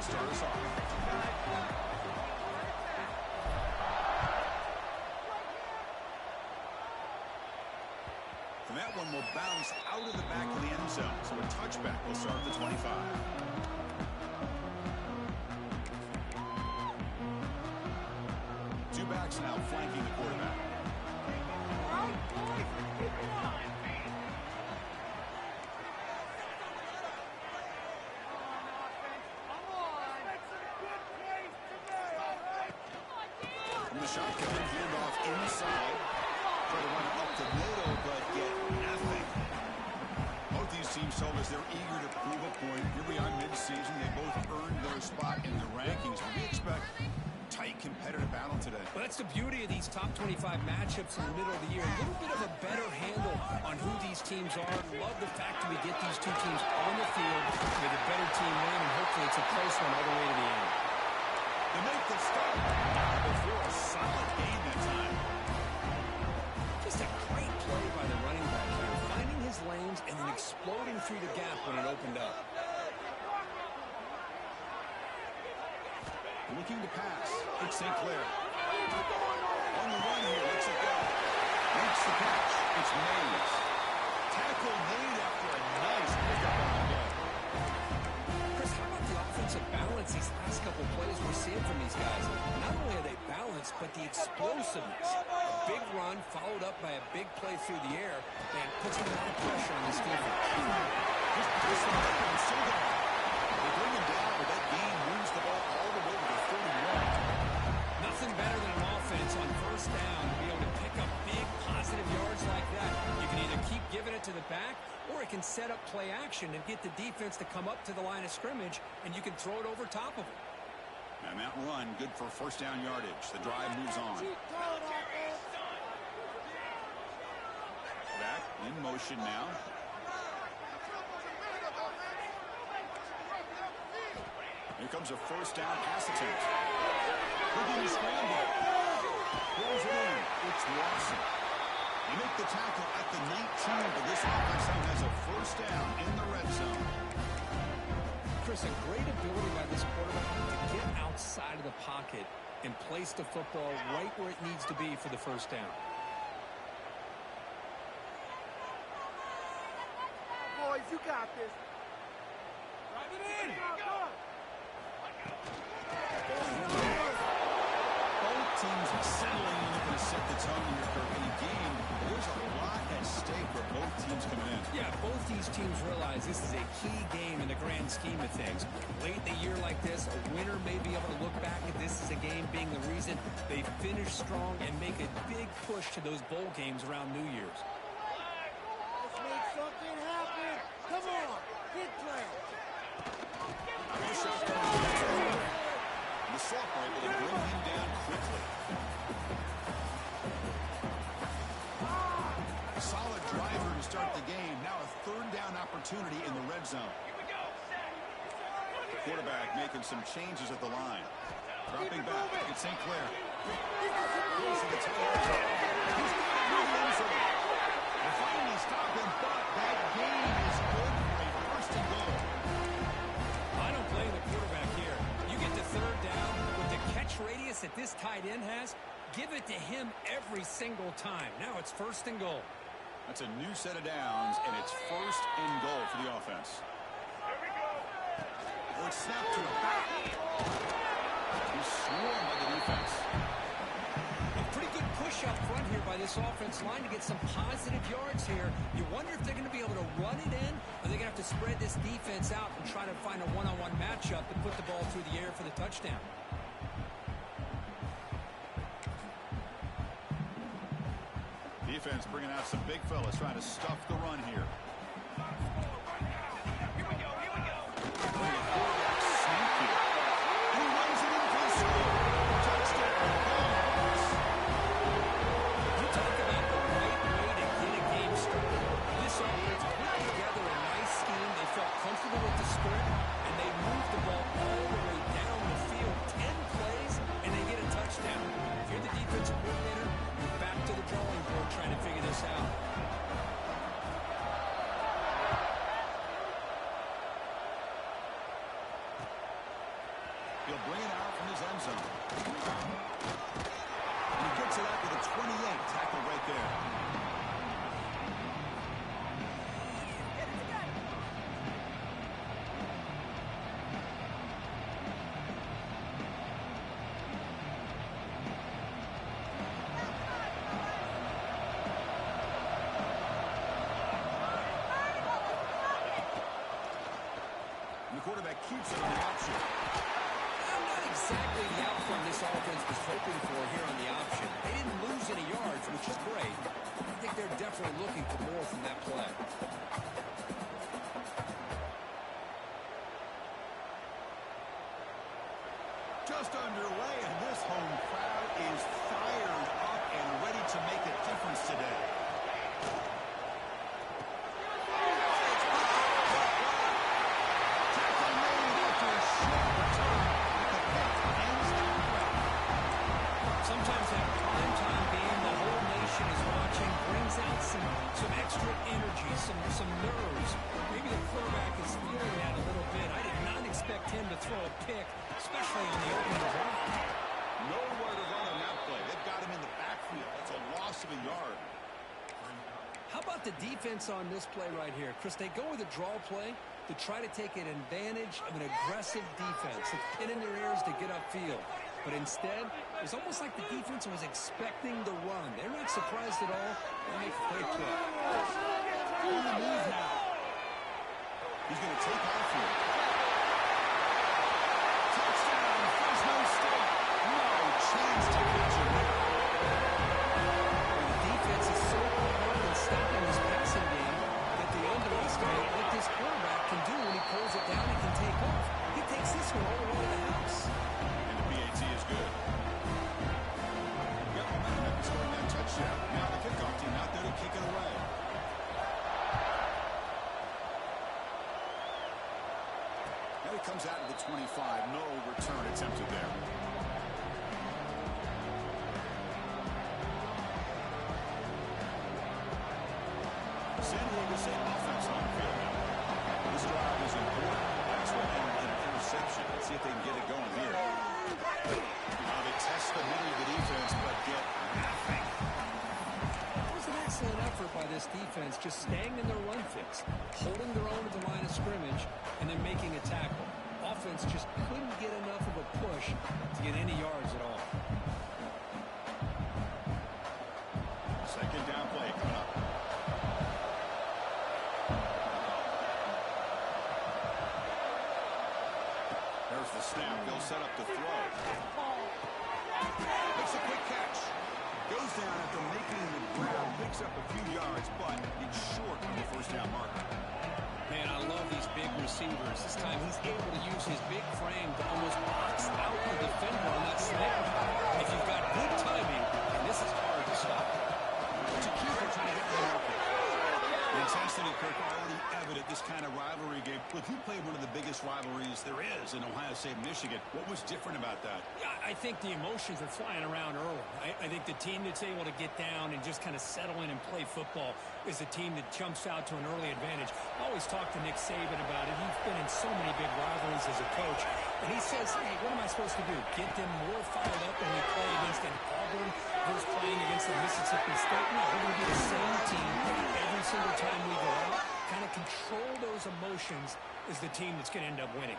start us off. And that one will bounce out of the back of the end zone. So a touchback will start at the 25. Two backs now flanking the quarterback. All right, boys, keep it on. From the shotgun, handoff inside. Try to run it up the middle, but get nothing. Both these teams told us they're eager to prove a point. Here we are mid-season. They both earned their spot in the rankings. We expect tight competitive battle today. Well, that's the beauty of these top 25 matchups in the middle of the year. A little bit of a better handle on who these teams are. Love the fact that we get these two teams on the field with a better team win, and hopefully it's a close one all the way to the end. They make the start. Now before a solid game that time. Just a great play by the running back here, finding his lanes and then exploding through the gap when it opened up. Looking to pass. It's St. Clair. On the run here. Lets it go. Makes the catch. It's Mays. Tackle made after a nice pickup on the go. Chris, how about the offensive balance these last couple plays we're seeing from these guys? Not only are they balanced, but the explosiveness. A big run followed up by a big play through the air and puts a lot of pressure on this defense. Just pressing up and still going. They bring him down, but that gain moves the ball all the way to the 31. Nothing better than an offense on first down to be able to pick up big positive yards like that. You can either keep giving it to the back, or it can set up play action and get the defense to come up to the line of scrimmage, and you can throw it over top of them. And that run, good for first down yardage. The drive moves on. Back in motion now. Here comes a first down pass attempt. Looking to scramble. Pulls it in. It's Watson. They make the tackle at the 19, but this offense now has a first down in the red zone. Chris, a great ability by this quarterback to get outside of the pocket and place the football right where it needs to be for the first down. Boys, you got this. Drive it in. Both teams settling in to set the tone here for any game. There's a lot at stake for both teams coming in. Yeah, both these teams realize this is a key game in the grand scheme of things. Late in the year like this, a winner may be able to look back at this as a game being the reason they finish strong and make a big push to those bowl games around New Year's. Let's make something happen. Come on, hit play. The soft rifle to bring him down quickly. A solid driver to start the game. Now a third down opportunity in the red zone. The quarterback making some changes at the line. Dropping back. It's St. Clair. Closing the tail. He's got it in the end zone. They finally stop him, but that gain is good for a first and goal. I don't blame the quarterback here. You get to third down with the catch radius that this tight end has. Give it to him every single time. Now it's first and goal. That's a new set of downs, and it's first and goal for the offense. Oh, it's snapped to the back. He's swarmed by the defense. A pretty good push up front here by this offense line to get some positive yards here. You wonder if they're going to be able to run it in, or they're going to have to spread this defense out and try to find a one-on-one matchup to put the ball through the air for the touchdown. Defense bringing out some big fellas trying to stuff the run here. Here we go. Sneaky. And he runs it in for the score. Touchdown. You talk about the right way to get a game started. This offense put together a nice scheme. They felt comfortable with the script, and they moved the ball all the way down the field. 10 plays, and they get a touchdown. If you're the defensive coordinator, you're back to the drawing board trying to figure this out. He'll bring it out from his end zone. And he gets it out to the 28. Tackle right there. Quarterback keeps it on the option. Not exactly the outcome this offense was hoping for here on the option. They didn't lose any yards, which is great. I think they're definitely looking for more from that play. Just underway, and this home crowd is fired up and ready to make a difference today. Sometimes that prime time game, the whole nation is watching, brings out some extra energy, some nerves. Maybe the quarterback is feeling that a little bit. I did not expect him to throw a pick, especially on the opening drive. Nowhere to run on that play. They've got him in the backfield. That's a loss of a yard. How about the defense on this play right here? Chris, they go with a draw play to try to take an advantage of an aggressive defense. It's pinning their ears to get upfield. But instead, it's almost like the defense was expecting the run. They're not surprised at all. They make a great play. On the move now. He's going to take off here. Touchdown, Fresno State. No chance to catch him there. The defense is so hard in stopping this passing game that they underestimate what this quarterback can do when he pulls it down and can take off. He takes this one all the way to the house. Is good. Got momentum after scoring that touchdown. Now the kickoff team out there to kick it away. Now he comes out to the 25. No return attempted there. San Diego State offense on the field now. This drive is important. Last one ended in an interception. Let's see if they can get it going here. They test the middle of the defense, but get nothing. It was an excellent effort by this defense, just staying in their run fix, holding their own at the line of scrimmage, and then making a tackle. Offense just couldn't get enough of a push to get any yards at all. Second down play coming up. There's the snap. They'll set up the throw. Makes a quick catch. Goes down after making the ground. Picks up a few yards, but it's short on the first down marker. Man, I love these big receivers. This time he's able to use his big frame to almost box out the defender on that snap. If you've got good timing, and this is hard to stop. It's a key for trying to get the marker. The intensity, Kirk, already evident this kind of rivalry game. Look, you played one of the biggest rivalries there is in Ohio State, Michigan. What was different about that? Yeah, I think the emotions are flying around early. I think the team that's able to get down and just kind of settle in and play football is the team that jumps out to an early advantage. I always talk to Nick Saban about it. He's been in so many big rivalries as a coach. And he says, hey, what am I supposed to do? Get them more fired up when we play against an Auburn versus playing against a Mississippi State? No, we're going to be the same team every single time we go out. Kind of control those emotions is the team that's going to end up winning.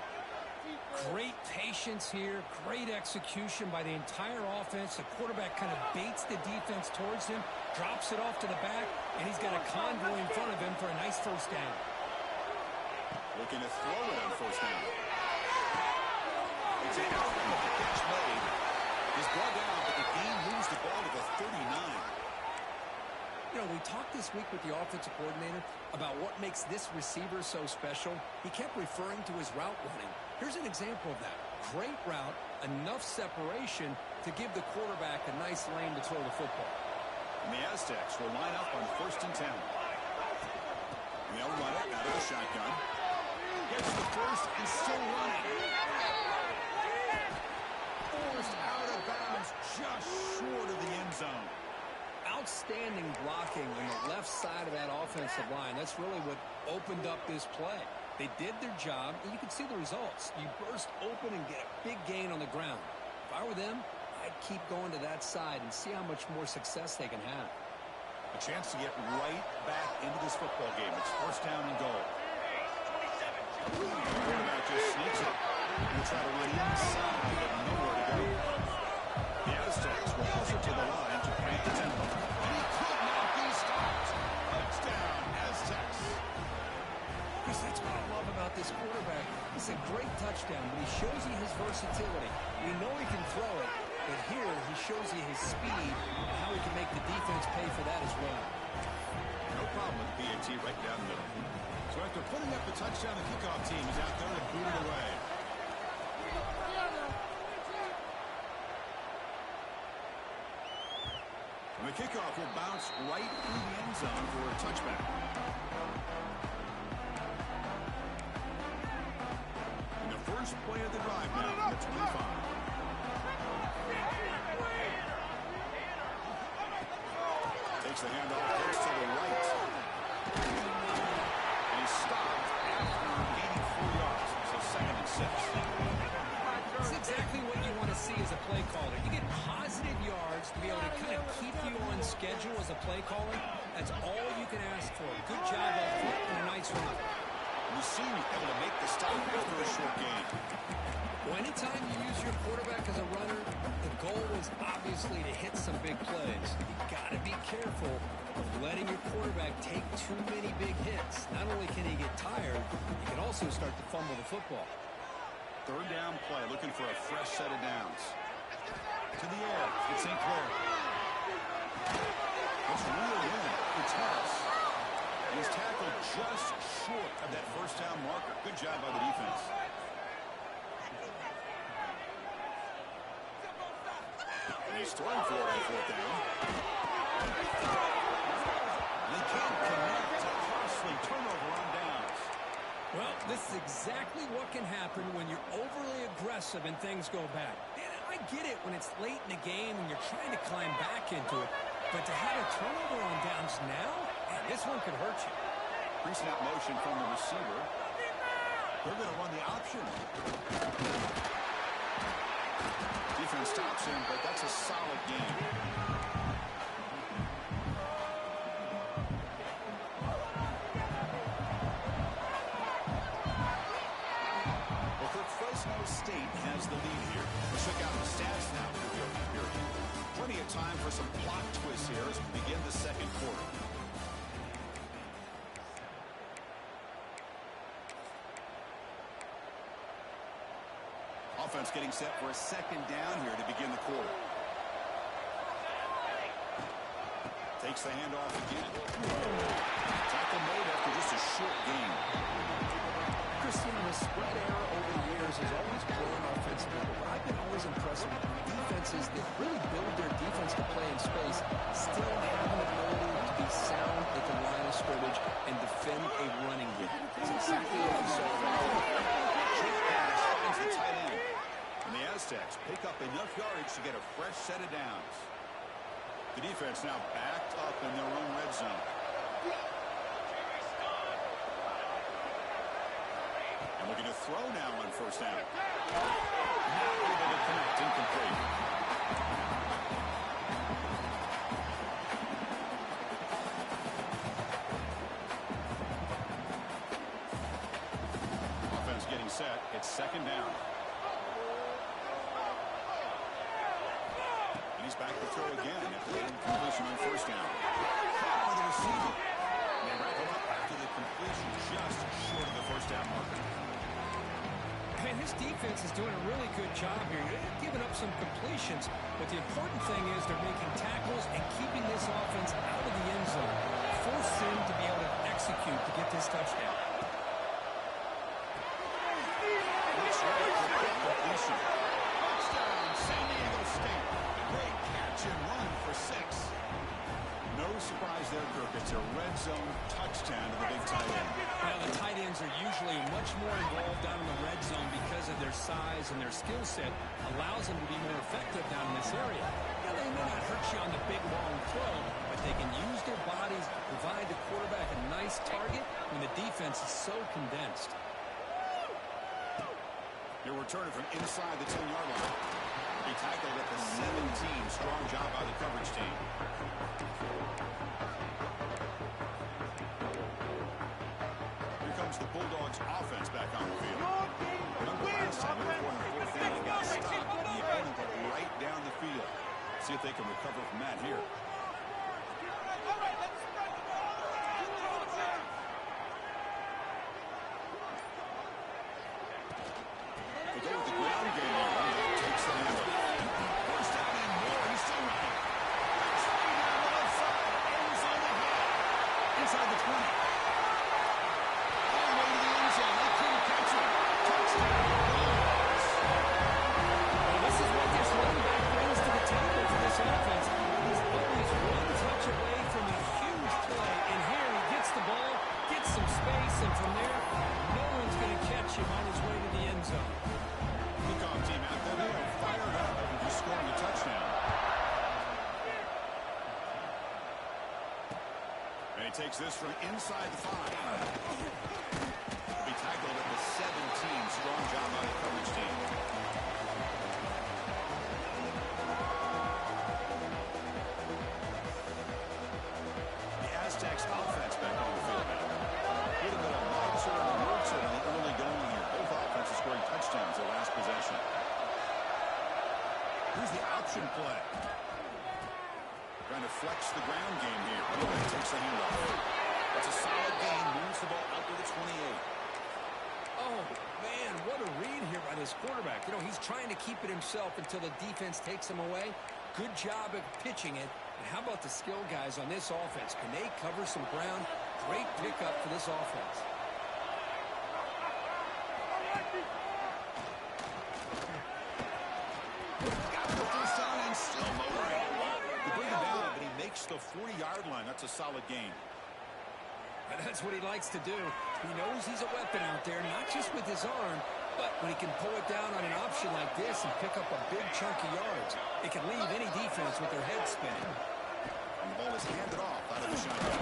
Great patience here, great execution by the entire offense. The quarterback kind of baits the defense towards him, drops it off to the back, and he's got a convoy in front of him for a nice first down. Looking to throw it on first down. It's an outright catch made. He's brought down, but the game moves the ball to the 39. You know, we talked this week with the offensive coordinator about what makes this receiver so special. He kept referring to his route running. Here's an example of that. Great route, enough separation to give the quarterback a nice lane to throw the football. And the Aztecs will line up on 1st and 10. They'll run it out of the shotgun. Gets the first and still running. Forced out of bounds just short of the end zone. Outstanding blocking on the left side of that offensive line. That's really what opened up this play. They did their job, and you can see the results. You burst open and get a big gain on the ground. If I were them, I'd keep going to that side and see how much more success they can have. A chance to get right back into this football game. It's first down and goal. The quarterback just sneaks it. He'll try to run inside, but nowhere to go. The Aztecs will push it to the line to create the tempo. And he could not be stopped. Touchdown, Aztecs. Chris, that's what I love about this quarterback. It's a great touchdown, but he shows you his versatility. We know he can throw it, but here he shows you his speed and how he can make the defense pay for that as well. No problem with the PAT right down the middle. So after putting up the touchdown, the kickoff team is out there to boot it away. And the kickoff will bounce right through the end zone for a touchback. And the first play of the drive now from the 25. Takes the handoff, goes to the right. And he's stopped after gaining 4 yards. So 2nd and 6. It's exactly what you want to see as a play caller. You get positive yards to be able to kind of keep you on schedule as a play caller. That's all you can ask for. Good job up front and a nice run. We seem able to make the stop after a short gain. Well, anytime you use your quarterback as a runner, the goal is obviously to hit some big plays. You got to be careful of letting your quarterback take too many big hits. Not only can he get tired, he can also start to fumble the football. Third down play, looking for a fresh set of downs. To the air, it's St. Clair. It's reeled in. It's Harris. And he's tackled just short of that first down marker. Good job by the defense. And he's throwing for it on 4th down. They can't connect. A costly turnover on downs. Well, this is exactly what can happen when you're overly aggressive and things go bad. And I get it when it's late in the game and you're trying to climb back into it. But to have a turnover on downs now, man, this one could hurt you. Pre-snap motion from the receiver. They're going to run the option. Defense stops him, but that's a solid game. Fresno State has the lead here. Let's check out the stats now for the opening period. Plenty of time for some plot twists here as we begin the second quarter. Offense getting set for a second down here to begin the quarter. Takes the handoff again. Tackle made after just a short gain. Christian, the spread error over the years has always grown offensively, but I've been always impressed with defenses that really build their defense to play in space, still have an ability to be sound at the line of scrimmage and defend a running game. That's exactly what we saw. Jake Pass finds the tight end. And the Aztecs pick up enough yardage to get a fresh set of downs. The defense now backed up in their own red zone. Looking to throw now on first down. Not able to connect, incomplete. Offense getting set. It's second down. And he's back to throw again after the incompletion on first down. Caught by the receiver. And they wrap him up after the completion just short of the first down marker. Man, this defense is doing a really good job here. They're giving up some completions, but the important thing is they're making tackles and keeping this offense out of the end zone. Force them to be able to execute to get this touchdown. Looks right for the completion. Touchdown, San Diego State. A great catch and run for 6. No surprise there, Kirk. It's a red zone touchdown to the big tight end. Well, the tight ends are usually much more involved down in the red zone because of their size and their skill set allows them to be more effective down in this area. Now, they may not hurt you on the big, long throw, but they can use their bodies to provide the quarterback a nice target when the defense is so condensed. He'll return it from inside the 10-yard line. He tackled at the 17. Strong job by the coverage team. Here comes the Bulldogs offense back on the field. Last time they won the fourth down, they got stopped the opponent right down the field. See if they can recover from that here. They go with the ground game here. Takes the handle. First down and more. He's still running. That's way down the left side. Ends on the hit. Inside the 20. All the way to the end zone. They couldn't catch him. Touchdown. Well, this is what this running back brings to the table for this offense. He's always one touch away from a huge play. And here he gets the ball, gets some space, and from there, no one's going to catch him on his way to the end zone. Kickoff team out there. They are fired up after scoring a touchdown. And he takes this from inside the 5. He tackled at the 17. Strong job by the coverage team. The Aztecs offense back on the field now. A little bit of monster and inertia in the early going here. Both offenses scoring touchdowns their last possession. Here's the option play. Trying to flex the ground game here. Quarterback takes the handoff. That's a solid gain. Moves the ball out to the 28. Oh, man, what a read here by this quarterback. You know, he's trying to keep it himself until the defense takes him away. Good job at pitching it. And how about the skill guys on this offense? Can they cover some ground? Great pickup for this offense. Got the first down and still motoring. They bring him down, but he makes the 40-yard line. That's a solid gain. And that's what he likes to do. He knows he's a weapon out there, not just with his arm, but when he can pull it down on an option like this and pick up a big chunk of yards, it can leave any defense with their head spinning. And the ball is handed off out of the shotgun.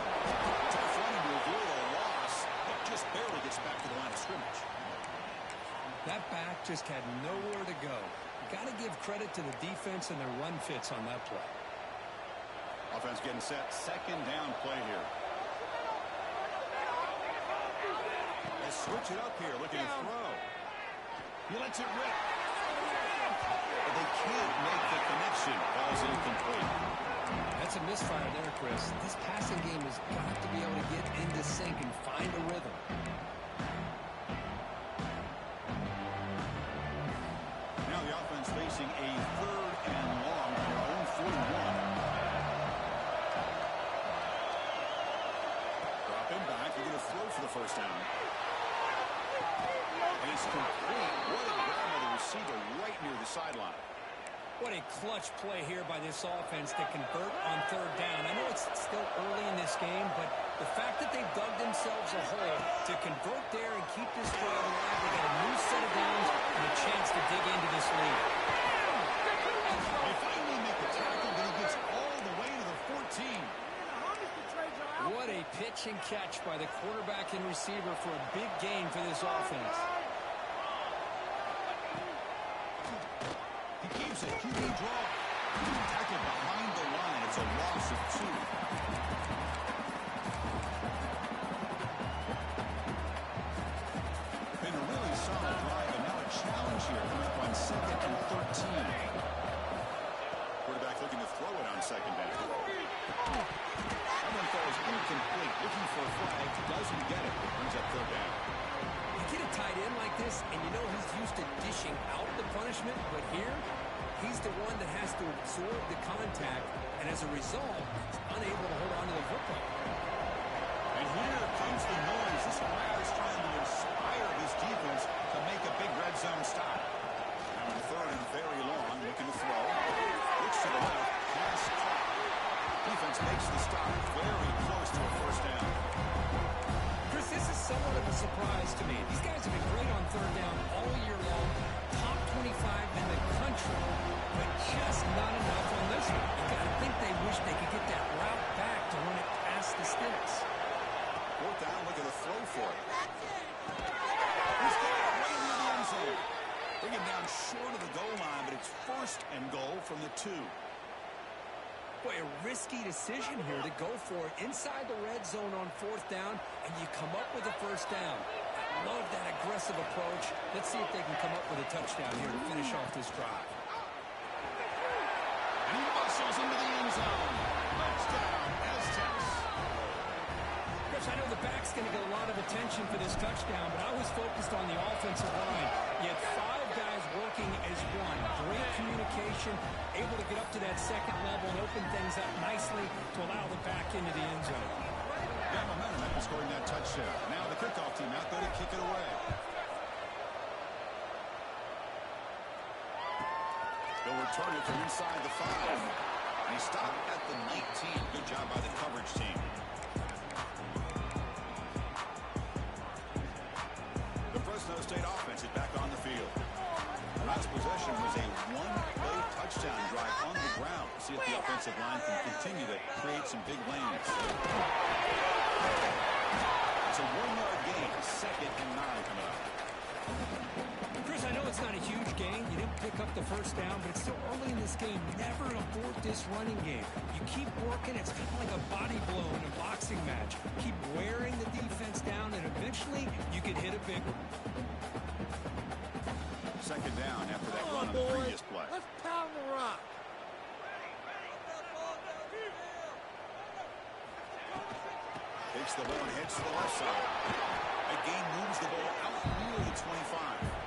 Tough running to avoid a loss, but just barely gets back to the line of scrimmage. That back just had nowhere to go. You got to give credit to the defense and their run fits on that play. Offense getting set. Second down play here. They switch it up here, looking to throw. He lets it rip. But they can't make the connection. Ball's incomplete. That's a misfire there, Chris. This passing game has got to be able to get into sync and find a rhythm. Now the offense facing a 3rd and long on their own 41. Dropping back, they're going to throw for the first down. And it's complete. What a grab by the receiver right near the sideline. What a clutch play here by this offense to convert on 3rd down. I know it's still early in this game, but the fact that they've dug themselves a hole to convert there and keep this drive alive, they got a new set of downs and a chance to dig into this lead. They finally make the tackle, but he gets all the way to the 14. What a pitch and catch by the quarterback and receiver for a big gain for this offense. He keeps it. QB draw. Tackled behind the line. It's a loss of 2. Been a really solid drive, and now a challenge here coming up on 2nd and 13. Quarterback looking to throw it on 2nd down. That one falls incomplete. Looking for a flag. Doesn't get it. Brings up 3rd down. You get a tight end like this, and you know he's used to dishing out the punishment, but here, he's the one that has to absorb the contact, and as a result, he's unable to hold on to the football. And here comes the noise. This crowd is trying to inspire this defense to make a big red zone stop. Now in 3rd and very long, looking to throw. Looks to the left. Pass caught. Defense makes the stop. Very close to a first down. Chris, this is somewhat of a surprise to me. These guys have been great on 3rd down all year long. Top 25 in the country, but just not enough on this one. You got to think they wish they could get that route back to run it past the sticks. 4th down, looking to throw for it. He's got it right near the end zone. short of the goal line, but it's first and goal from the 2. Boy, a risky decision here to go for it inside the red zone on 4th down, and you come up with a first down. I love that aggressive approach. Let's see if they can come up with a touchdown here to finish off this drive. And he muscles into the end zone. Touchdown, Aztecs. Chris, I know the back's going to get a lot of attention for this touchdown, but I was focused on the offensive line. You had 5 guys working as one. Great communication, able to get up to that second level and open things up nicely to allow the back into the end zone. Got momentum after scoring that touchdown. Now the kickoff team out there to kick it away. They'll return it from inside the 5. And he stopped at the 19. Good job by the coverage team. The Fresno State offense is back on the field. Last possession was a one-play touchdown drive on the ground. See if the offensive line can continue to create some big lanes. It's a 1-yard gain, 2nd and 9 coming up. Chris, I know it's not a huge gain. You didn't pick up the first down, but it's still early in this game. Never abort this running game. You keep working. It's kind of like a body blow in a boxing match. Keep wearing the defense down, and eventually you can hit a big one. 2nd down after that run on the previous play. Let's pound the rock. Takes the ball and heads to the left side. That gain moves the ball out near the 25.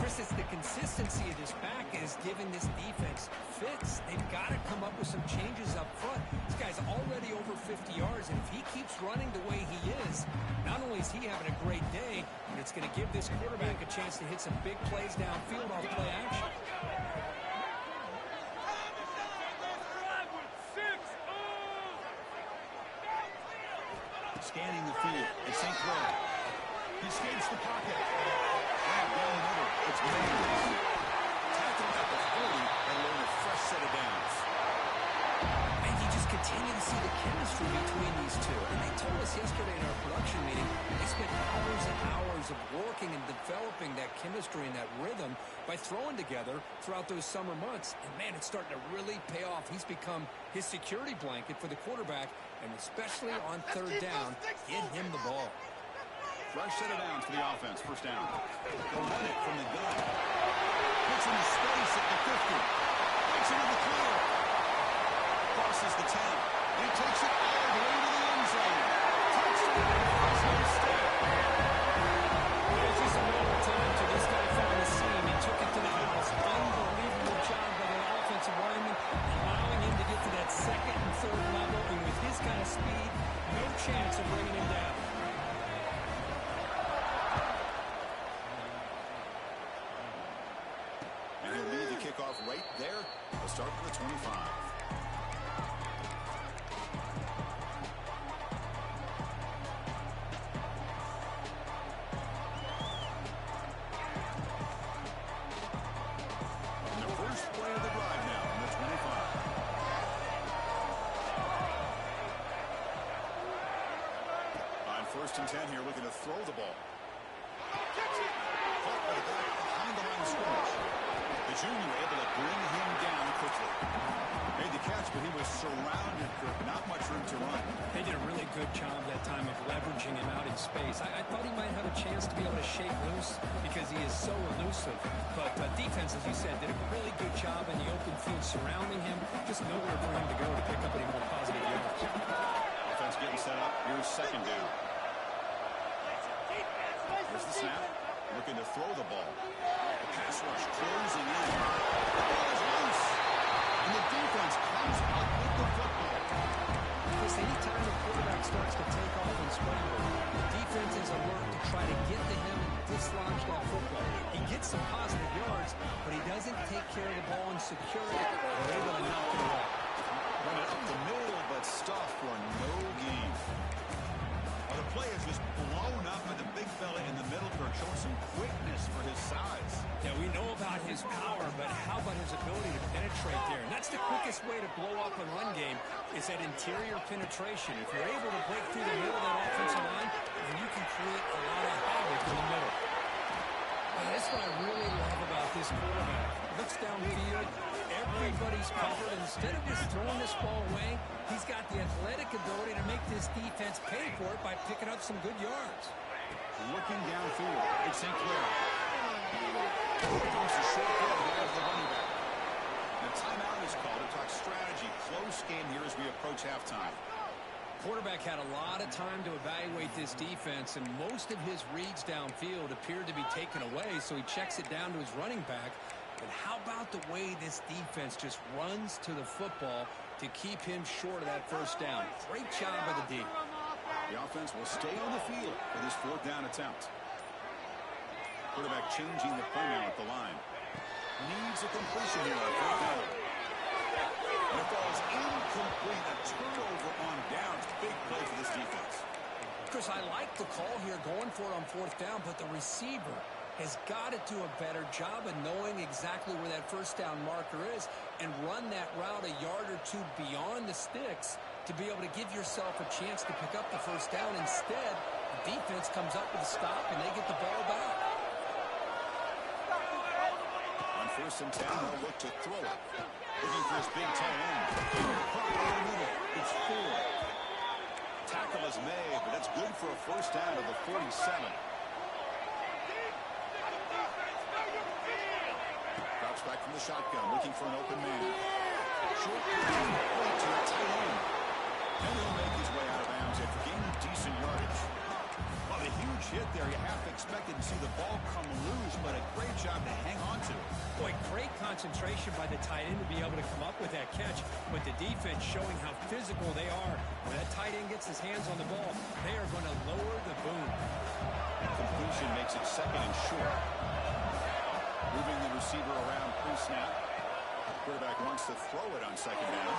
Chris, it's the consistency of this back is giving this defense fits. They've got to come up with some changes up front. This guy's already over 50 yards, and if he keeps running the way he is, not only is he having a great day, but it's going to give this quarterback a chance to hit some big plays downfield off play action. Scanning the field. It's St. Clair. He scans the pocket. Down the middle. It's Mays. Tackled at the 40 and learn a fresh set of downs. And you just continue to see the chemistry between these two. And they told us yesterday in our production meeting, they spent hours and hours of working and developing that chemistry and that rhythm by throwing together throughout those summer months. And, man, it's starting to really pay off. He's become his security blanket for the quarterback, and especially on 3rd down, get him the ball. Fresh set of downs for the offense. First down. They'll run it from the gun. Puts into space at the 50. Gets into the clear. Crosses the 10. He takes it all the way to the end zone. Touchdown, Fresno State. It was just a matter of time till this guy found the seam and took it to the house. Unbelievable job by the offensive lineman, allowing him to get to that 2nd and 3rd level, and with his kind of speed, no chance of bringing him down. And he'll lead the kickoff right there. We'll start with the 25. And the first play of the drive now on the 25. On 1st and 10 here, looking to throw the ball. Caught by the back behind the line of scrimmage. The junior able to bring him down quickly. Made the catch, but he was surrounded for not much room to run. They did a really good job that time of leveraging him out in space. I thought he might have a chance to be able to shake loose because he is so elusive. But defense, as you said, did a really good job in the open field surrounding him. Just nowhere for him to go to pick up any more positive yards. Offense getting set up. Here's 2nd down. Here's the snap. Looking to throw the ball. The pass rush closing in. The ball is loose. And the defense comes up with the football. Chris, anytime the quarterback starts to take off and scramble, the defense is alert to try to get to him and dislodge that football. He gets some positive yards, but he doesn't take care of the ball and secure it. They're able to knock it away. Run it up the middle, but stuff for no gain. Well, the play is just blown up by the big fella in the middle for showing some quickness for his size. Yeah, we know about his power, but how about his ability to penetrate there? And that's the quickest way to blow up a run game is that interior penetration. If you're able to break through the middle of that offensive line, then you can create a lot of havoc in the middle. That's what I really love about this quarterback. Looks downfield, everybody's covered. Instead of just throwing this ball away, he's got the athletic ability to make this defense pay for it by picking up some good yards. Looking downfield, it's St. Clair. Throws a short ball there to the running back. The timeout is called to talk strategy. Close game here as we approach halftime. Quarterback had a lot of time to evaluate this defense, and most of his reads downfield appeared to be taken away, so he checks it down to his running back. But how about the way this defense just runs to the football to keep him short of that first down? Great job by the D. The offense will stay on the field for this fourth down attempt. Quarterback changing the play now at the line. Needs a completion here on fourth down. And it falls incomplete. A turnover on downs. Big play for this defense. Chris, I like the call here going for it on fourth down, but the receiver has got to do a better job of knowing exactly where that first down marker is and run that route a yard or two beyond the sticks to be able to give yourself a chance to pick up the first down. Instead, the defense comes up with a stop and they get the ball back. On 1st and 10, they'll look to throw it. Looking for his big tight end. It's 4. Tackle is made, but that's good for a first down to the 47. Drops back from the shotgun, looking for an open man. Short right to the tight end. And he'll make his way out of bounds after gaining decent yardage. Well, a huge hit there. You half expected to see the ball come loose, but a great job to hang on to it. Boy, great concentration by the tight end to be able to come up with that catch, but the defense showing how physical they are. When that tight end gets his hands on the ball, they are going to lower the boom. Completion makes it second and short. Moving the receiver around pre-snap. Quarterback wants to throw it on second down.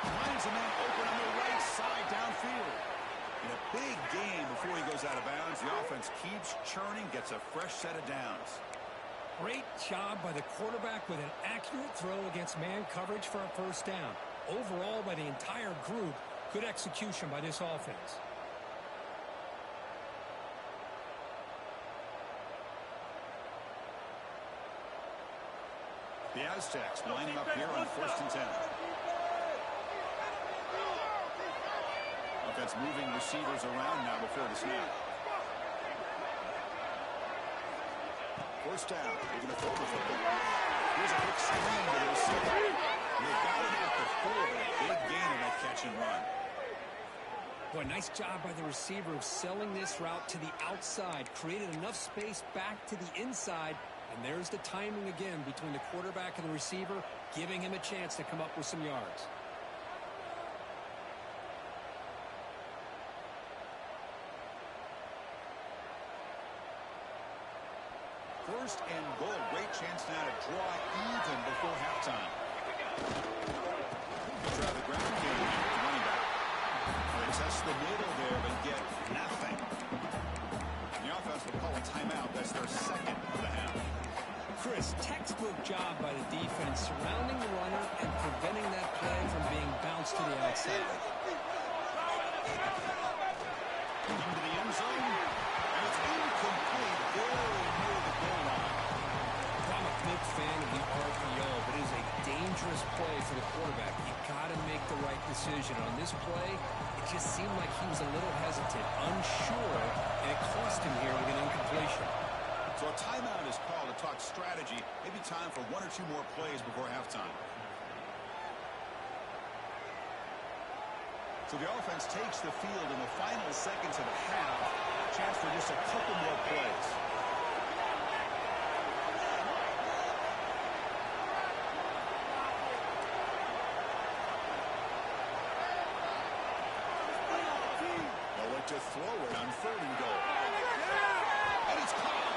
Finds a man open on the right side downfield. In a big game before he goes out of bounds, the offense keeps churning, gets a fresh set of downs. Great job by the quarterback with an accurate throw against man coverage for a first down. Overall, by the entire group, good execution by this offense. The Aztecs lining up here on 1st and 10. Offense moving receivers around now before the snap. First down. They're going to throw the football. Here's a quick screen to the receiver. They got it at the 4, but a big gain in that catch and run. Boy, nice job by the receiver of selling this route to the outside. Created enough space back to the inside. And there's the timing again between the quarterback and the receiver, giving him a chance to come up with some yards. First and goal. Great chance now to draw even before halftime. Try the ground game here with the running back. They test the middle there, but get nothing. The offense will call a timeout. That's their second of the half. Chris, textbook job by the defense surrounding the runner and preventing that play from being bounced to the outside. Into the end zone, and it's incomplete. Very near the goal line. I'm a big fan of the RPO, but it is a dangerous play for the quarterback. You got to make the right decision. On this play, it just seemed like he was a little hesitant, unsure, and it cost him here with an incompletion. So a timeout is called to talk strategy. Maybe time for 1 or 2 more plays before halftime. So the offense takes the field in the final seconds of the half. Chance for just a couple more plays. They'll look to throw it on 3rd and goal. And it's caught.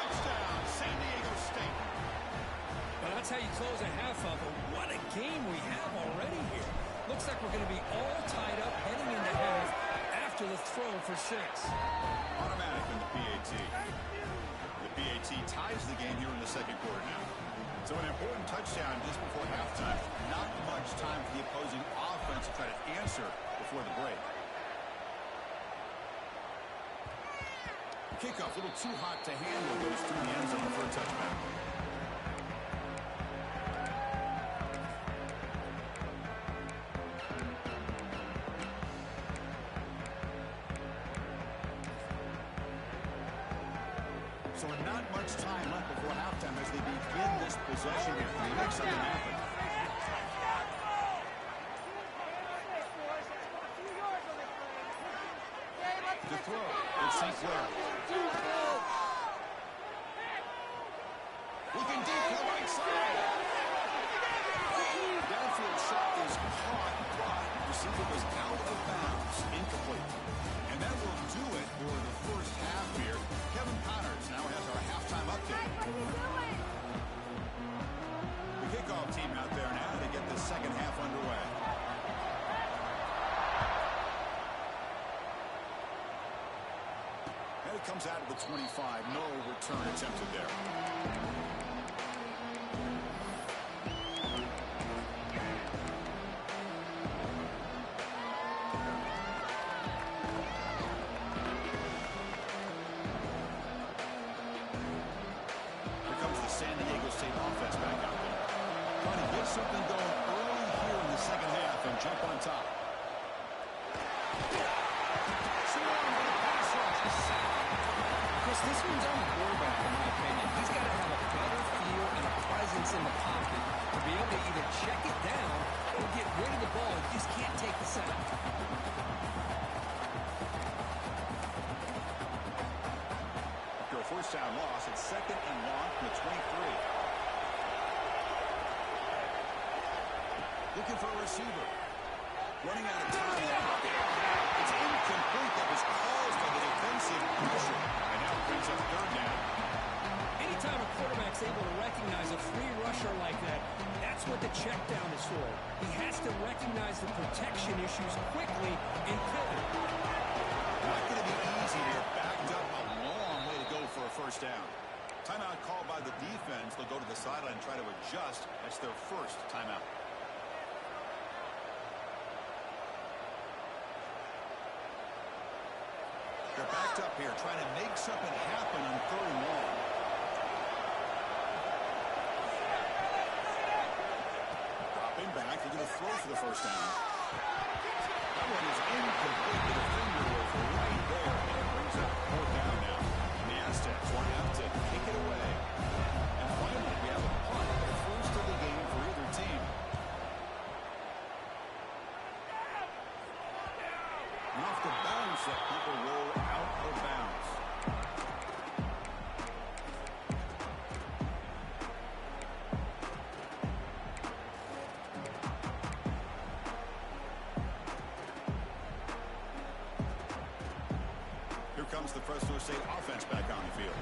Touchdown, San Diego State. Well, that's how you close a half up. But what a game we have already here. Looks like we're going to be all tied up heading into half after the throw for 6. Automatic in the PAT. The PAT ties the game here in the second quarter now. So an important touchdown just before halftime. Not much time for the opposing offense to try to answer before the break. Kickoff a little too hot to handle, goes through the end zone for a touchback. So not much time left before halftime as they begin this possession here. They make something happen. To throw, it's St. Clair. Looking deep to the right side. The downfield shot is caught, but the receiver was out of bounds, incomplete. And that will do it for the first half here. Kevin Connors now has our halftime update. The kickoff team out there now to get the second half underway. And it comes out of the 25. No return attempted there. Something going early here in the second half and jump on top. Chris, this one's on the quarterback, in my opinion. He's got to have a better feel and a presence in the pocket to be able to either check it down or get rid of the ball. He just can't take the sack. After a first down loss, it's second and long from the 23. Looking for a receiver. Running out of time in the pocket. It's incomplete. That was caused by the defensive pressure. And now it brings up third down. Anytime a quarterback's able to recognize a free rusher like that, that's what the check down is for. He has to recognize the protection issues quickly and pivot. Not going to be easy here. Backed up a long way to go for a first down. Timeout called by the defense. They'll go to the sideline and try to adjust. That's their first timeout. They're backed up here, trying to make something happen on third and long. Dropping back, they're going to throw for the first down. That one is incomplete. The defender was right there, and it brings up fourth down now. And the Aztecs will have to kick it away. And finally, we have a punt, the first of the game for either team. And off the bounce, that people roll out of bounds. Here comes the Fresno State offense back on the field.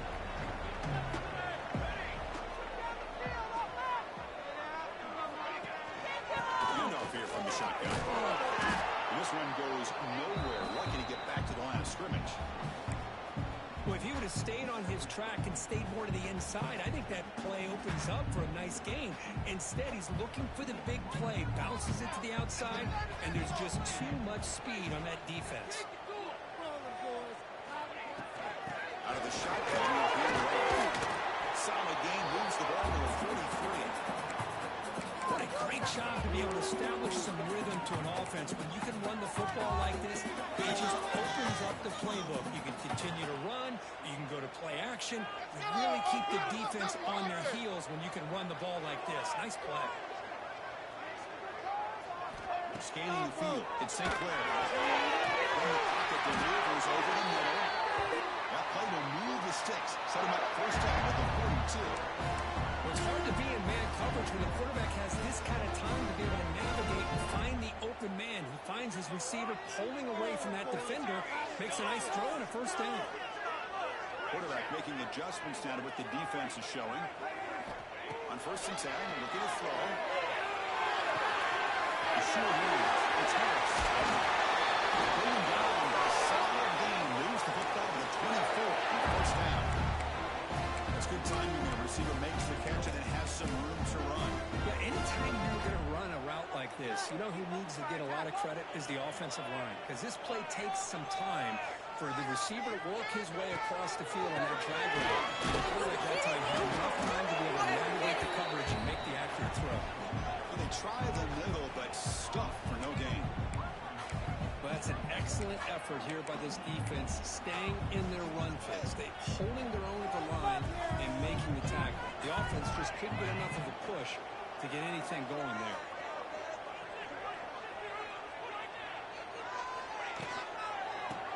Here from the shotgun. And this one goes nowhere. Lucky to get back to the line of scrimmage. Well, if he would have stayed on his track and stayed more to the inside, I think that play opens up for a nice gain. Instead, he's looking for the big play, bounces it to the outside, and there's just too much speed on that defense. Out of the shotgun, solid gain, moves the ball to a 43. What a great job to be able to establish some rhythm to an offense. When you can run the football like this, it just opens up the playbook. You can continue to run. You can go to play action. You really keep the defense on their heels when you can run the ball like this. Nice play. Scanning the field. It's St. Clair. From the pocket, delivers over the middle. That play will move the sticks. Set him up first down at the 42. Well, it's hard to be in man coverage when the quarterback has this kind of time to be able to navigate and find the open man. He finds his receiver pulling away from that defender, makes a nice throw and a first down. Quarterback making adjustments now to what the defense is showing. On first and 10, looking to throw. The sure moves. It's Harris. Going down, solid gain, moves the football to the 24 on first down. That's good timing. The receiver makes the catch and it has some room to run. Yeah, anytime you're going to run a route like this, you know who needs to get a lot of credit is the offensive line, because this play takes some time for the receiver to work his way across the field on that drag route. The quarterback that time had enough time to be able to navigate the coverage and make the accurate throw. Well, they try the middle, but stuff for no gain. Well, that's an excellent effort here by this defense, staying in their run phase. They holding their own at the line and making the tackle. The offense just couldn't get enough of a push to get anything going there.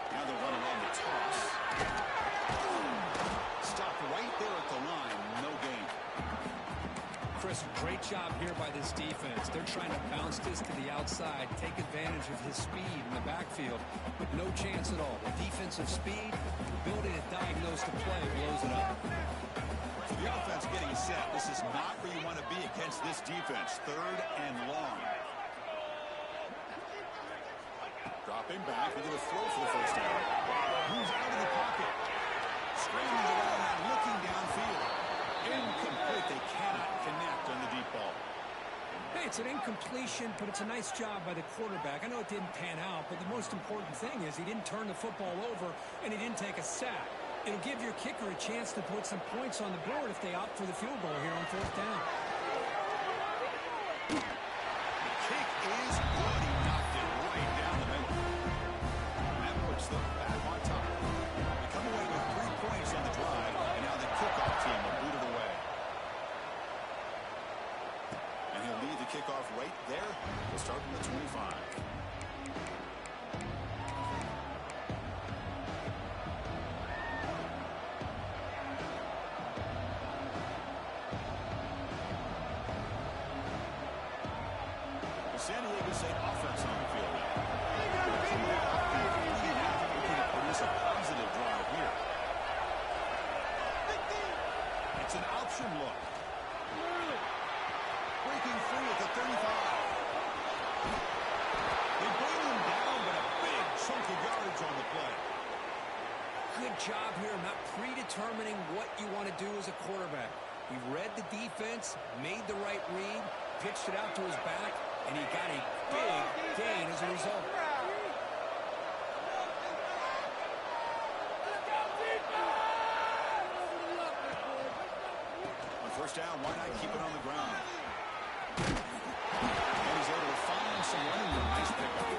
Now they're running on the toss. Stopped right there at the line. No gain. Chris, great job here by this defense. They're trying to bounce this to the outside, take advantage of his speed in the backfield, but no chance at all. The defensive speed, ability to diagnose the play, blows it up. For the offense getting set, this is not where you want to be against this defense. 3rd and long. Dropping back, we're going to throw for the first down. Moves out of the pocket. Screaming around and looking downfield. Incomplete. They cannot connect on the deep ball. Hey, it's an incompletion, but it's a nice job by the quarterback. I know it didn't pan out, but the most important thing is he didn't turn the football over and he didn't take a sack. It'll give your kicker a chance to put some points on the board if they opt for the field goal here on 4th down. Kick is good. He knocked it right down the middle. And that puts them back on top. They come away with 3 points on the drive, and now the kickoff team will boot it away. And he'll lead the kickoff right there. We'll start from the 25. San Diego State offense on the field now. Produce a positive drive here. It's an option look. Breaking free at the 35. They bring him down, but a big chunk of yards on the play. Good job here, not predetermining what you want to do as a quarterback. He read the defense, made the right read, pitched it out to his back, and he got a big gain as a result. On 1st down, why not keep it on the ground? And he's able to find some running room. Nice pickup.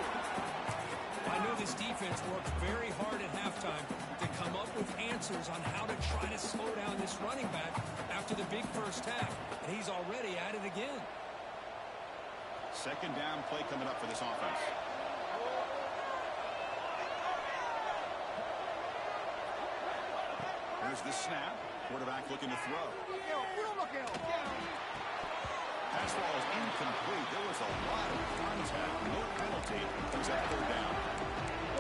I know this defense worked very hard at halftime to come up with answers on how to try to slow down this running back after the big first half, and he's already at it again. 2nd down play coming up for this offense. Here's the snap. Quarterback looking to throw. Pass ball is incomplete. There was a lot of contact. No penalty. Comes out 3rd down.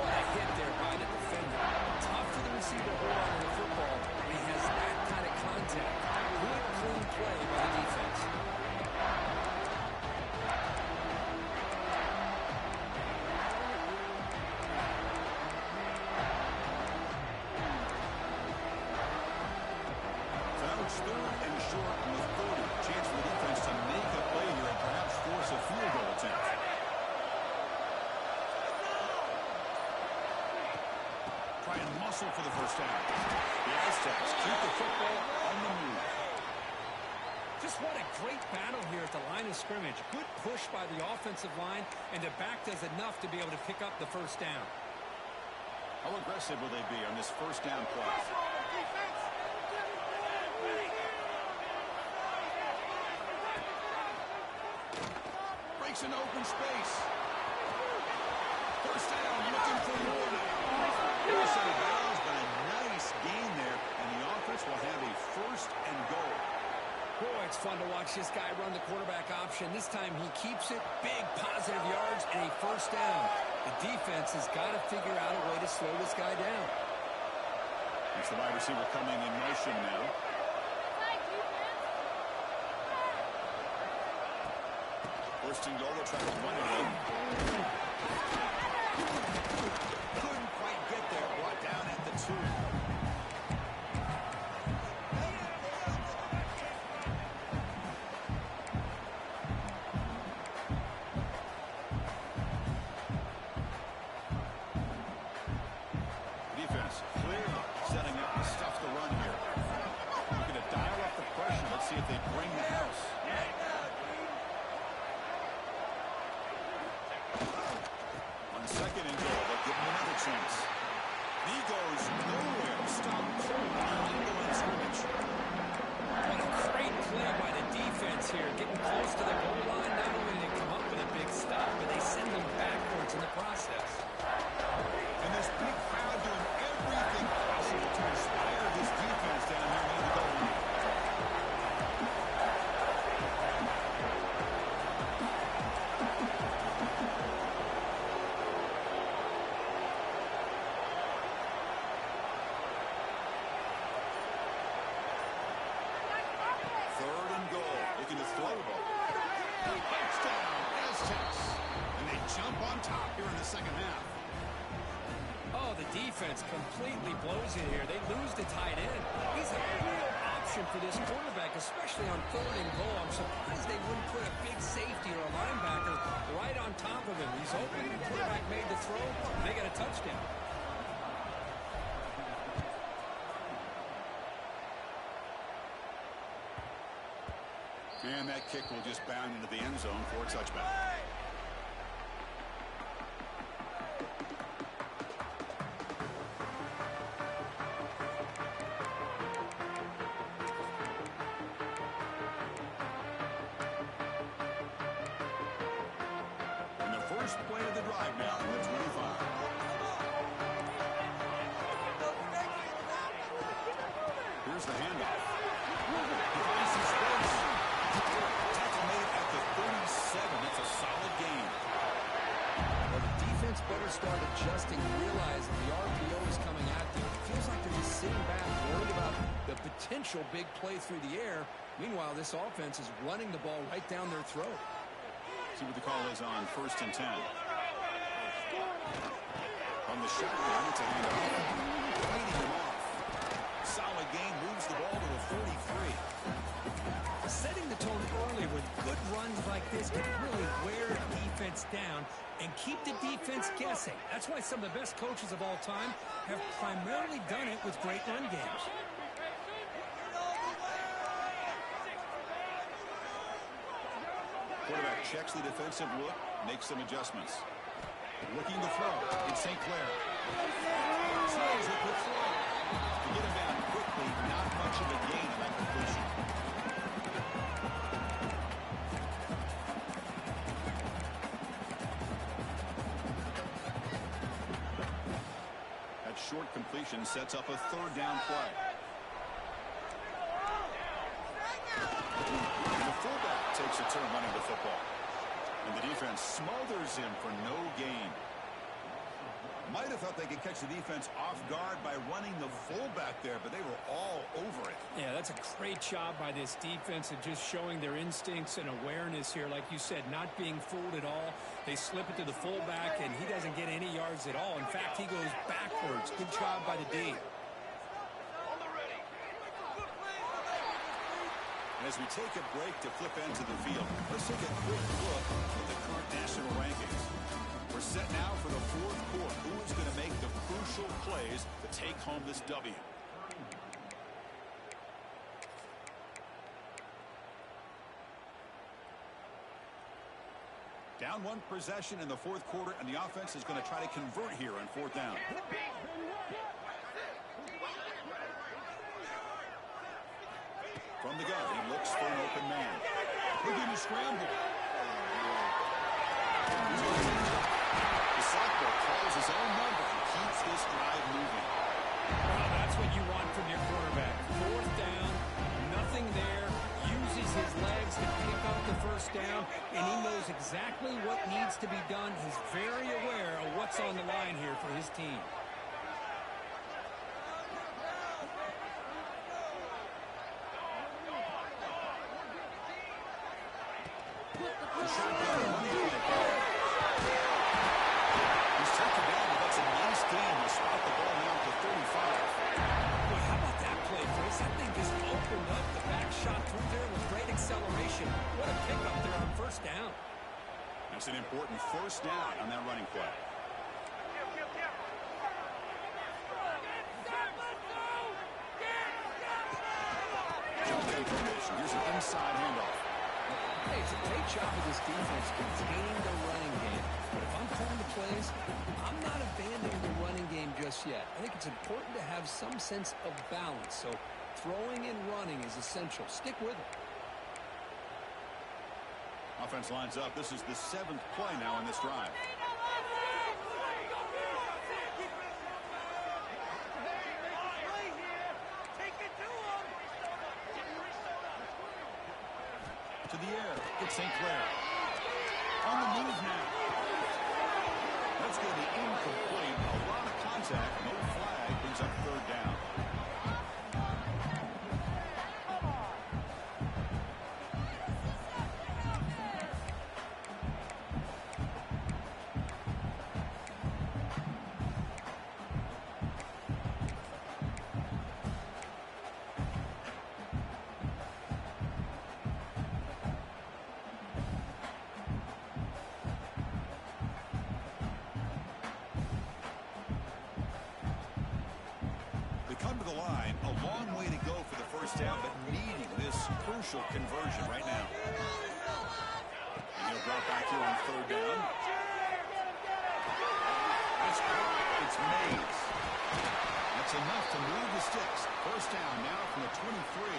What a hit there by the defender. Tough for the receiver to hold on to the football when he has that kind of contact. Good, clean play by the defense. It's 3rd and short on the 30. Chance for the defense to make a play here and perhaps force a field goal attempt. Try and muscle for the first down. The Aztecs keep the football on the move. Just what a great battle here at the line of scrimmage. Good push by the offensive line, and the back does enough to be able to pick up the first down. How aggressive will they be on this 1st down play? Breaks an open space. 1st down, looking for more now. Loss of bounds, but a nice gain there, and the offense will have a 1st and goal. Boy, it's fun to watch this guy run the quarterback option. This time he keeps it, big positive yards, and a 1st down. The defense has got to figure out a way to slow this guy down. It's the wide receiver coming in motion now. 1st and goal, they'll try to run it in. Couldn't quite get there, brought down at the 2. defense. He goes nowhere. Stopped behind the line of scrimmage. Well, a great play by the defense here, getting close to the goal line. Not only did they come up with a big stop, but they send them backwards in the process. And this big crowd doing everything possible to inspire this defense down here near the goal line. Third and goal. Looking to throw the ball. Touchdown, Aztecs. And they jump on top here in the second half. Oh, the defense completely blows it here. They lose the tight end. He's a real option for this quarterback, especially on third and goal. I'm surprised they wouldn't put a big safety or a linebacker right on top of him. He's open. The quarterback made the throw. They got a touchdown. And that kick will just bound into the end zone for a touchback. And the first play of the drive now from the 25. Here's the handoff. He finds some space. Tackle made at the 37. That's a solid gain. Well, the defense better start adjusting, realizing the RPO is coming at them. It feels like they're just sitting back, worried about the potential big play through the air. Meanwhile, this offense is running the ball right down their throat. See what the call is on 1st and 10. On the shotgun, it's a handoff. Fighting him off. Solid gain, moves the ball to the 43. Setting the tone early with good runs like this can really wear defense down and keep the defense guessing. That's why some of the best coaches of all time have primarily done it with great run games. Quarterback checks the defensive look, makes some adjustments. Looking to throw. It's St. Clair. Throws it with throw. To get him down quickly, not much of a gain on that completion. That short completion sets up a third down play. And the fullback takes a turn running the football. And the defense smothers him for no gain. Might have thought they could catch the defense off guard by running the fullback there, but they were all over it. Yeah, that's a great job by this defense of just showing their instincts and awareness here. Like you said, not being fooled at all. They slip it to the fullback, and he doesn't get any yards at all. In fact, he goes backwards. Good job by the D. And as we take a break to flip into the field, let's take a quick look at the current national rankings. We're set now for the fourth quarter. Who is going to make the crucial plays to take home this W? Down one possession in the fourth quarter, and the offense is going to try to convert here on fourth down. From the gun, he looks for an open man. Looking to scramble. The sophomore calls his own number and keeps this drive moving. Well, that's what you want from your quarterback. Fourth down, nothing there, uses his legs to pick up the first down, and he knows exactly what needs to be done. He's very aware of what's on the line here for his team. He's taken down, but that's a nice gain to spot the ball now to 35. Boy, how about that play, Chris? That thing just opened up. The back shot through there with great acceleration. What a pickup there on first down. That's an important first down on that running play. Jumping formation. Here's an inside handoff. Hey, it's a great job of this defense containing the running game. But if I'm calling the plays, I'm not abandoning the running game just yet. I think it's important to have some sense of balance. So throwing and running is essential. Stick with it. Offense lines up. This is the 7th play now in this drive. To the air. It's St. Clair. On the move now. That's going to be incomplete. A lot of contact. No flag. Brings up 3rd down. Come to the line, a long way to go for the first down, but needing this crucial conversion right now. And he'll drop back here on 3rd down. That's caught. It's Mays. That's enough to move the sticks. First down now from the 23.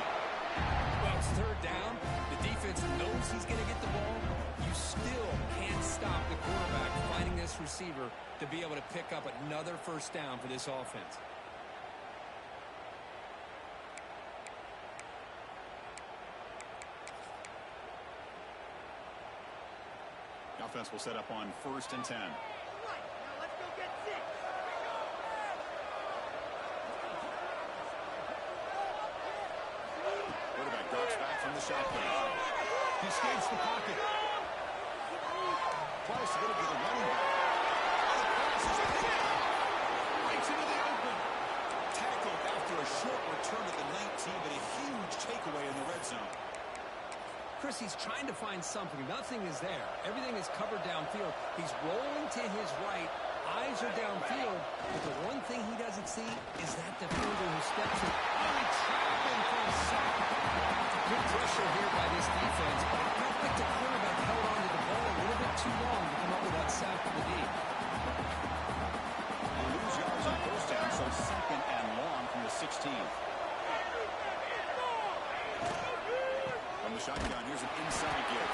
Well, it's 3rd down. The defense knows he's going to get the ball. You still can't stop the quarterback finding this receiver to be able to pick up another first down for this offense. The offense will set up on 1st and 10. Now let's go get 6. Quarterback drops back from the shotgun. He escapes the pocket. Twice a little bit of running back. Oh, the pass is picked up. Right into the open. Tackled after a short return at the 19, but a huge takeaway in the red zone. Chris, he's trying to find something. Nothing is there. Everything is covered downfield. He's rolling to his right. Eyes are downfield. But the one thing he doesn't see is that defender who steps in. Really trapping for a sack. Good pressure here by this defense. But I don't think the quarterback held on to the ball a little bit too long to come up with that sack to the deep. They lose yards on 1st down, so 2nd and long from the 16th. From the shotgun, here's an inside give.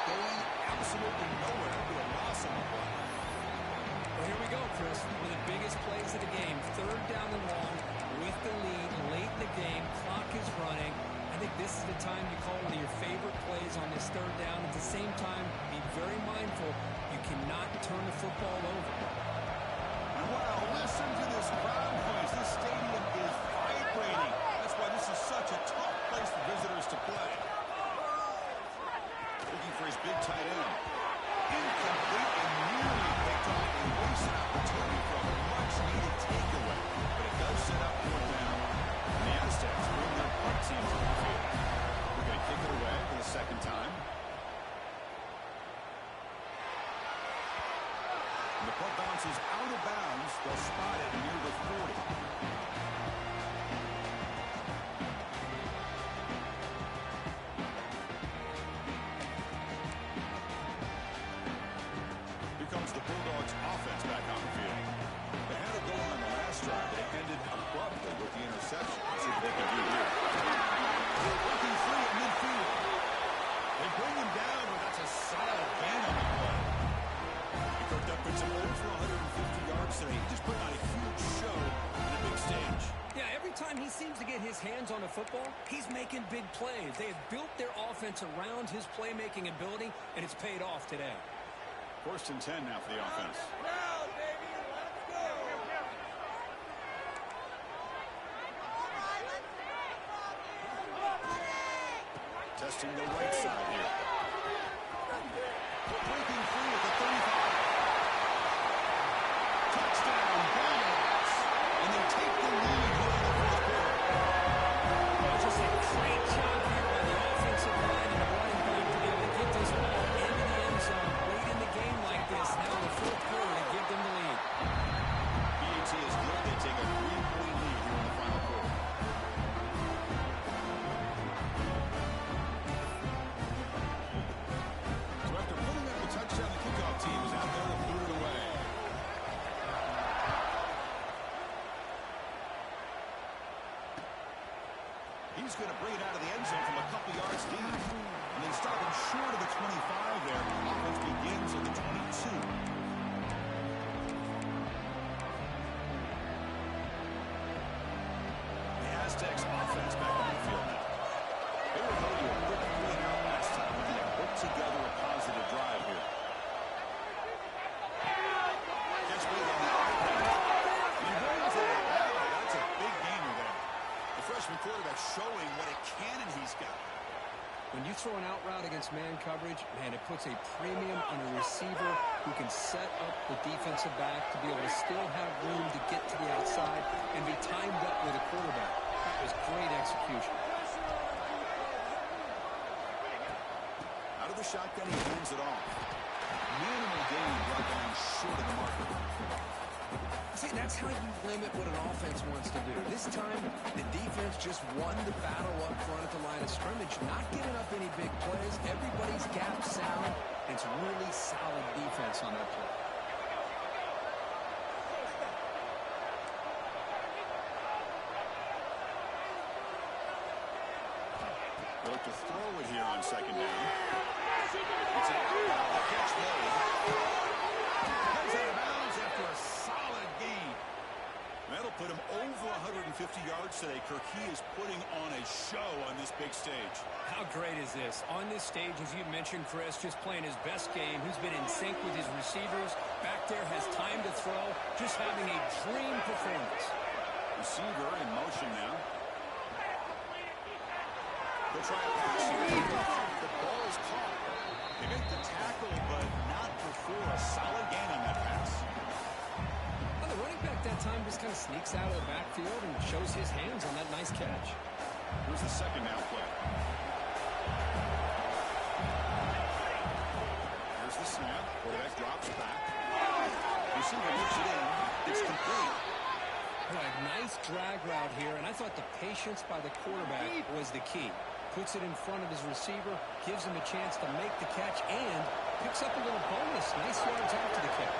Going absolutely nowhere to a loss on the play. Well, here we go, Chris. One of the biggest plays of the game. 3rd down and long with the lead late in the game. Clock is running. I think this is the time you call one of your favorite plays on this 3rd down. At the same time, be very mindful. You cannot turn the football over. Wow, listen to this crowd noise. This stadium is vibrating. That's why this is such a tough place for visitors to play. Looking for his big tight end. Incomplete and nearly picked off a wasted opportunity for a much-needed takeaway. But it does set up 4th down. And the Aztecs bring their punt team to the field. They're going to kick it away for the 2nd time. And the punt bounces out of bounds. They'll spot it near the 40. Here comes the Bulldogs offense back on the field. They had it going on the last drive, but it ended abruptly with the interception. Let's see what they can do here. Looking free at midfield. They bring him down, but that's a solid gain on the play. He cooked up with some over 150 yards today. He just put on a huge show on a big stage. Yeah, every time he seems to get his hands on the football, he's making big plays. They have built their offense around his playmaking ability, and it's paid off today. 1st and 10 now for the offense. Now, baby, let's go. Testing the right side here. Breaking free at the 35. Touchdown, Bulldogs. And they take the lead here in the 4th quarter. Well, just a great job here by the offensive line and the running back to be able to get this ball into the end zone late in the game like this. Now in the 4th quarter to give them the lead. BAT is good. They take a 3-point lead here in the final quarter. So after putting up the touchdown, the When you throw an out route against man coverage, man, it puts a premium on a receiver who can set up the defensive back to be able to still have room to get to the outside and be timed up with a quarterback. That was great execution. Out of the shotgun, he hands it off. Minimal gain, brought down short of the marker. See, that's how you limit what an offense wants to do. This time, the defense just won the battle up front at the line of scrimmage, not giving up any big plays. Everybody's gap sound. It's really solid defense on that play. Look to throw it here on second down. It's a catch made. Comes out of bounds after a solid gain. That'll put him over 150 yards today. Kirk, he is putting on a show on this big stage. How great is this? On this stage, as you mentioned, Chris, just playing his best game. Who's been in sync with his receivers. Back there has time to throw. Just having a dream performance. Receiver in motion now. They'll try a pass here. The ball is caught. They make the tackle, but not before a solid gain on that pass. Well, the running back that time just kind of sneaks out of the backfield and shows his hands on that nice catch. Here's the second down play. Here's the snap. Quarterback drops back. Receiver looks it in. It's complete. Well, a nice drag route here, and I thought the patience by the quarterback was the key. Puts it in front of his receiver, gives him a chance to make the catch, and picks up a little bonus. Nice yards after the kick.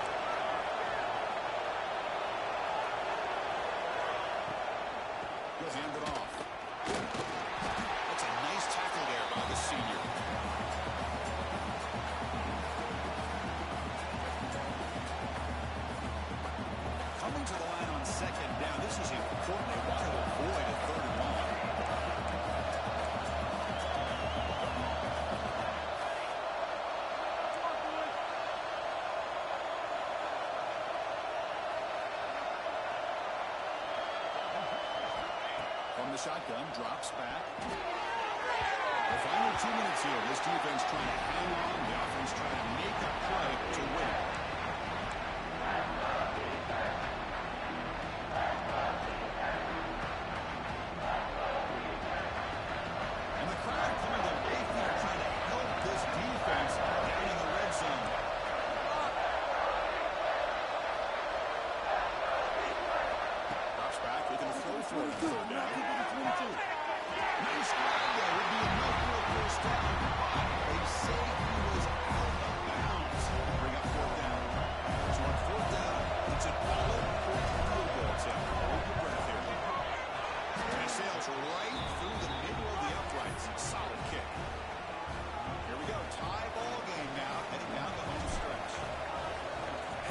He'll hand it off. That's a nice tackle there by the senior. Coming to the line on second down. This is important. They want to avoid a third and long. From the shotgun, drops back. The final 2 minutes here. This defense trying to hang on. The offense trying to make a play to win. And the crowd coming to Mayfield trying to help this defense down in the red zone. Drops back, looking to throw for it. Third down. Nice grab there. Would be enough for a first down. They say he was out of bounds. Bring up fourth down. So on fourth down, it's an all-important field goal attempt. Hold your breath here. And it sails right through the middle of the uprights. Solid kick. Here we go. Tie ball game now. Heading down the home stretch.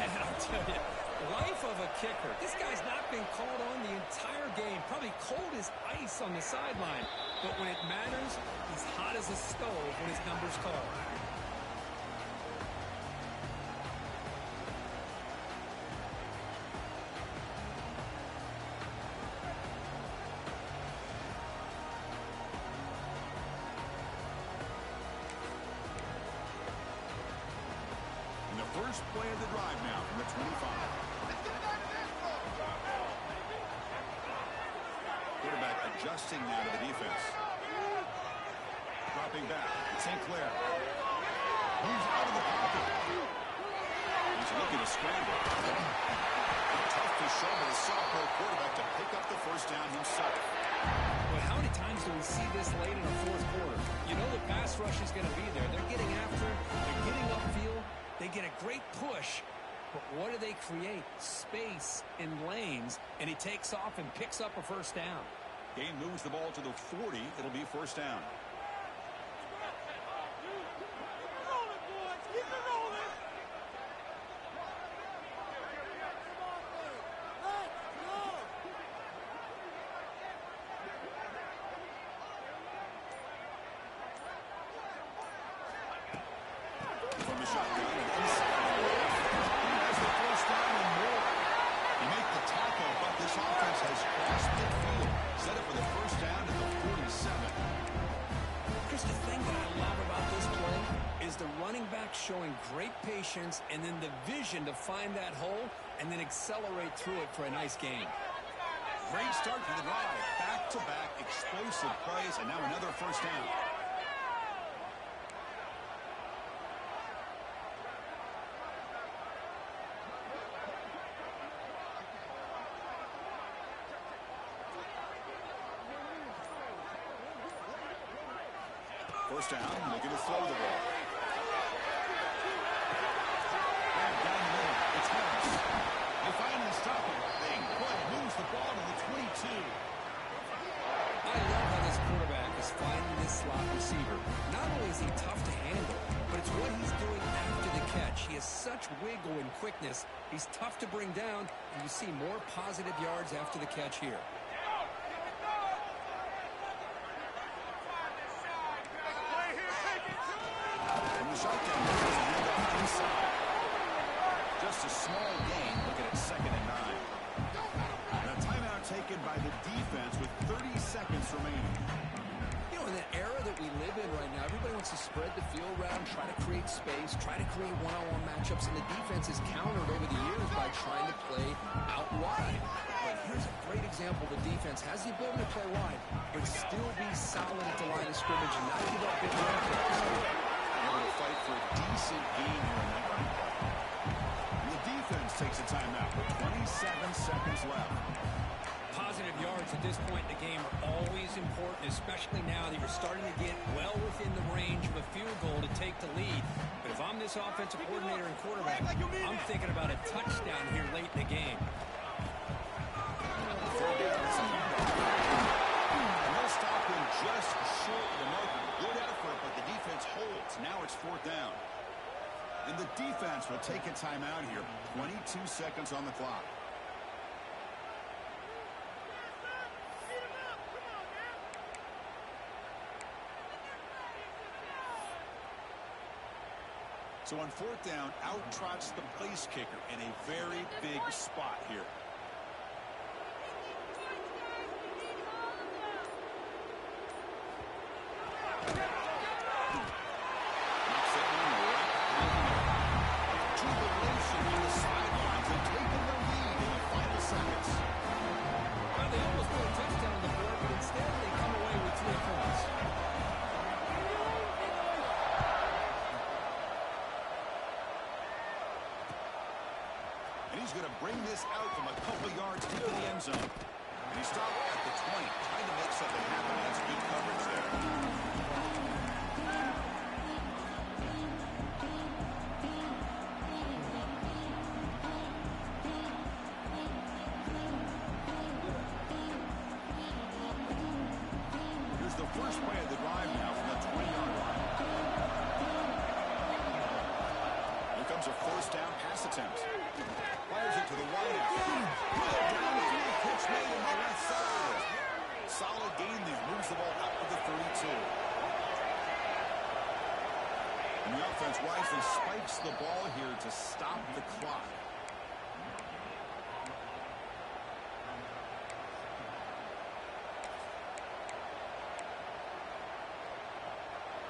And I'll tell you, life of a kicker. This guy's not been called on the entire game. Probably cold as ice on the sideline. But when it matters, he's hot as a stove when his number's called. And the first play of the drive now from the 25. Quarterback adjusting now to the defense. Dropping back. St. Clair. Moves out of the pocket. He's looking to scramble. Tough to shovel the sophomore quarterback to pick up the first down himself. Well, how many times do we see this late in the fourth quarter? You know the pass rush is going to be there. They're getting after him. They're getting upfield. They get a great push. But what do they create? Space in lanes. And he takes off and picks up a first down. Gain moves the ball to the 40. It'll be first down. From the shotgun and inside. He has the first down and more. You make the tackle, but this offense has crossed midfield. Set up for the first down at the 47. Chris, the thing that quarterback showing great patience and then the vision to find that hole and then accelerate through it for a nice gain. Great start for the drive. Back-to-back explosive plays, and now another first down. First down, looking to throw the ball. And down the middle, it's Harris. They finally stop him. Big play, moves the ball to the 22. I love how this quarterback is finding this slot receiver. Not only is he tough to handle, but it's what he's doing after the catch. He has such wiggle and quickness. He's tough to bring down, and you see more positive yards after the catch here. Just a small gain, looking at 2nd and 9. And a timeout taken by the defense with 30 seconds remaining. You know, in the era that we live in right now, everybody wants to spread the field around, try to create space, try to create one-on-one matchups, and the defense is countered over the years by trying to play out wide. But here's a great example. The defense has the ability to play wide, but still be solid at the line of scrimmage and not give up big run plays. Able to fight for a decent gain here in that run play. And the defense takes a timeout with 27 seconds left. Positive yards at this point in the game are always important, especially now that you're starting to get well within the range of a field goal to take the lead. But if I'm this offensive coordinator and quarterback, I'm thinking about a touchdown here late in the game. Third down, it's a and they'll stop him just short of the marker. Good effort, but the defense holds. Now it's 4th down. And the defense will take a timeout here. 22 seconds on the clock. So on 4th down, out trots the place kicker in a very big spot here. Going to bring this out from a couple yards into the end zone. And he stopped at the 20, trying to make something happen. That's good coverage there. Here's the first play of the drive now from the 20-yard line. Here comes a first down pass attempt. Fires it to the wide out. Good downfield pitch made on the left side. Solid gain there. Moves the ball up to the 32. And the offense wisely spikes the ball here to stop the clock.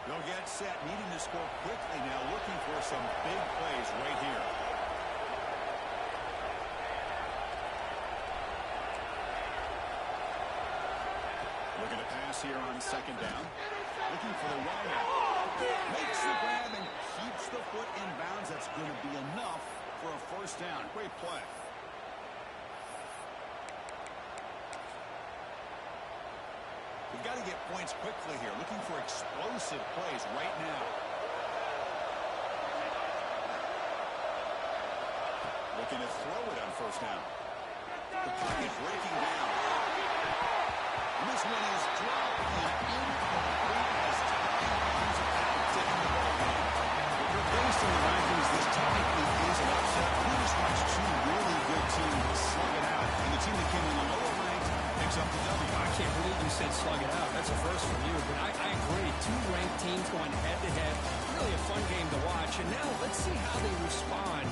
They'll get set, needing to score quickly now, looking for some big plays right here. Looking to pass here on 2nd down. Looking for the wide out. Makes the grab and keeps the foot in bounds. That's going to be enough for a first down. Great play. We've got to get points quickly here. Looking for explosive plays right now. Looking to throw it on first down. The pocket breaking down. And this one is dropped and incomplete as time runs out to end the ball game. If you're based on the rankings, this technically is an upset. We just watched two really good teams slug it out, and the team that came in the lower ranked picks up the W. I can't believe you said slug it out. That's a first from you, but I agree. Two ranked teams going head-to-head. Really a fun game to watch, and now let's see how they respond.